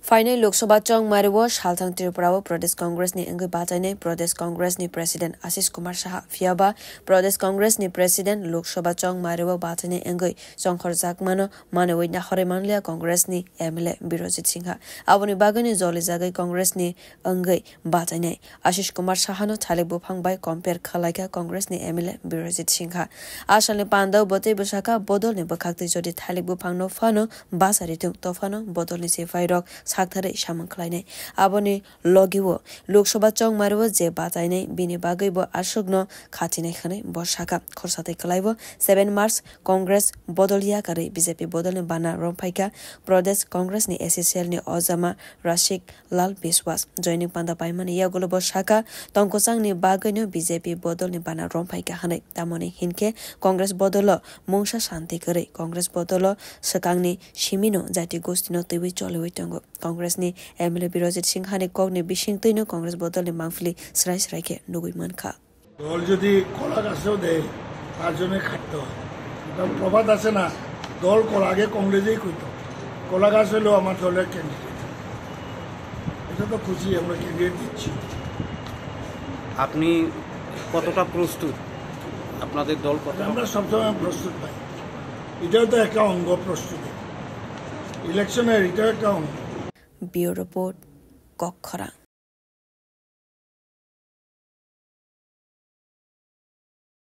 Final Loksabat Chong Mariwo Shaltang Tripura Pradesh Congress ni Engai Batane Pradesh Congress ni President Ashish Kumar Saha Fiaba Pradesh Congress ni President Loksabat Chong Mariwo Batane Engai Songkhor Jakmano Manewai na Horemanlia Congress ni MLA Birojit Singha Aboni Bagani Zoli Jagai Congress ni Engai Batane Ashish Kumar Saha no Thalik Bufang by compare Khalaika Congress ni MLA Birojit Singha Ashale Panda Bote Busaka Bodol ni Bakakti Jodi Thalik Bufang no Fano Basaritu Tofano Bodol ni Sefairok Sakthare Shamanklaine Aboni Logiwo Loksabat Chong Mariwo je Bataine Bini Bagaibo Ashugno Khatine Khane Boshaka Khorsate Kalaibo 7 March Congress Bodolia Kare BJP Bodol Bana Rompaika Pradesh Congress ni SSL ni Ozama Rashik Lal Biswas joining Panda Paimani Yagolo Boshaka Tongkosang ni Bagaino BJP Bodol ni Bana Rompaika Hane Tamoni Hinke Congress Bodolo Mungsha Shanti Kare Congress Bodolo Sakangni Shimino Jati Gostino Tiwi Cholowi Tongo Congress ni MLA Birojit Singha ni Kog ni Bishing Tino Congress Bodol ni Mangfili Srai Srai ke Nugui Manka দল যদি কলা গাছও দেয় তার জন্য খাটতে হয় এটা প্রবাদ আছে না দল কলা আগে কংগ্রেসেই করতো কলা গাছ হলেও আমার দলের ক্যান্ডিডেট এটা তো খুশি আমরা ক্যান্ডিডেট দিচ্ছি আপনি কতটা প্রস্তুত আপনাদের দল কত আমরা সবসময় প্রস্তুত পাই এটাও তো একটা অঙ্গ প্রস্তুতি ইলেকশনের এটাও একটা অঙ্গ Bureau Report Kokhara